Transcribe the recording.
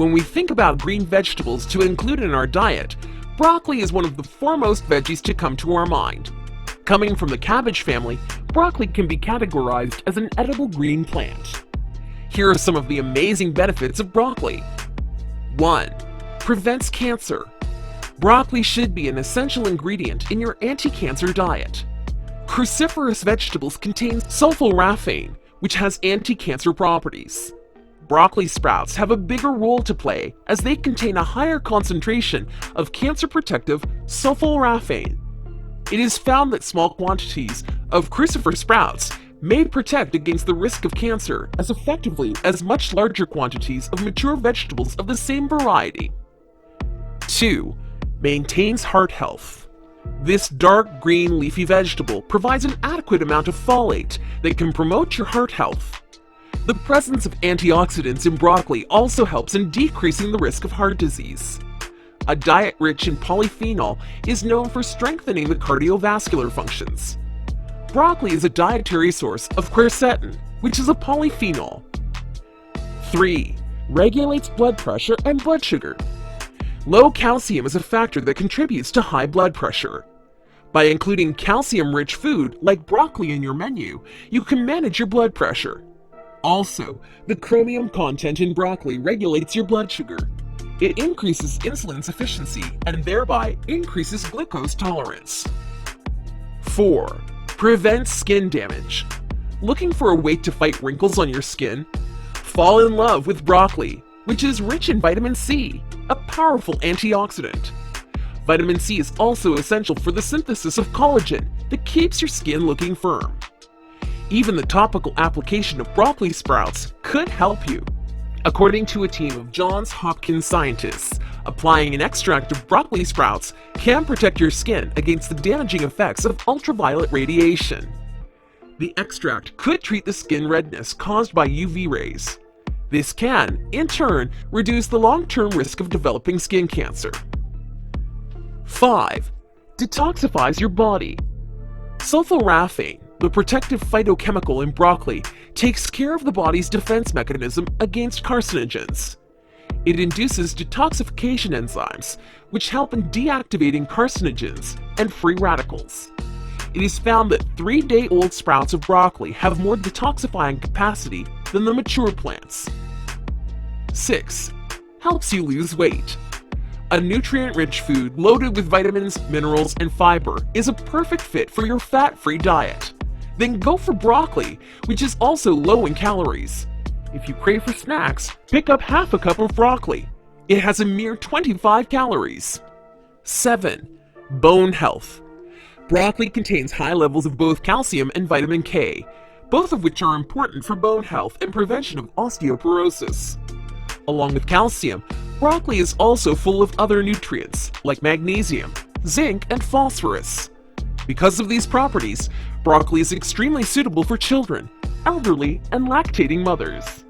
When we think about green vegetables to include in our diet, broccoli is one of the foremost veggies to come to our mind. Coming from the cabbage family, broccoli can be categorized as an edible green plant. Here are some of the amazing benefits of broccoli. 1. Prevents cancer. Broccoli should be an essential ingredient in your anti-cancer diet. Cruciferous vegetables contain sulforaphane, which has anti-cancer properties. Broccoli sprouts have a bigger role to play as they contain a higher concentration of cancer-protective sulforaphane. It is found that small quantities of crucifer sprouts may protect against the risk of cancer as effectively as much larger quantities of mature vegetables of the same variety. 2. Maintains heart health. This dark green leafy vegetable provides an adequate amount of folate that can promote your heart health. The presence of antioxidants in broccoli also helps in decreasing the risk of heart disease. A diet rich in polyphenol is known for strengthening the cardiovascular functions. Broccoli is a dietary source of quercetin, which is a polyphenol. 3. Regulates blood pressure and blood sugar. Low calcium is a factor that contributes to high blood pressure. By including calcium-rich food like broccoli in your menu, you can manage your blood pressure. Also, the chromium content in broccoli regulates your blood sugar. It increases insulin's efficiency and thereby increases glucose tolerance. 4. Prevents skin damage. Looking for a way to fight wrinkles on your skin? Fall in love with broccoli, which is rich in vitamin C, a powerful antioxidant. Vitamin C is also essential for the synthesis of collagen that keeps your skin looking firm. Even the topical application of broccoli sprouts could help you. According to a team of Johns Hopkins scientists, applying an extract of broccoli sprouts can protect your skin against the damaging effects of ultraviolet radiation. The extract could treat the skin redness caused by UV rays. This can, in turn, reduce the long-term risk of developing skin cancer. 5. Detoxifies your body. Sulforaphane, the protective phytochemical in broccoli, takes care of the body's defense mechanism against carcinogens. It induces detoxification enzymes, which help in deactivating carcinogens and free radicals. It is found that 3-day-old sprouts of broccoli have more detoxifying capacity than the mature plants. 6. Helps you lose weight. A nutrient-rich food loaded with vitamins, minerals, and fiber is a perfect fit for your fat-free diet. Then go for broccoli, which is also low in calories. If you crave for snacks, pick up half a cup of broccoli. It has a mere 25 calories. 7. Bone health. Broccoli contains high levels of both calcium and vitamin K, both of which are important for bone health and prevention of osteoporosis. Along with calcium, broccoli is also full of other nutrients like magnesium, zinc, and phosphorus. Because of these properties, broccoli is extremely suitable for children, elderly, and lactating mothers.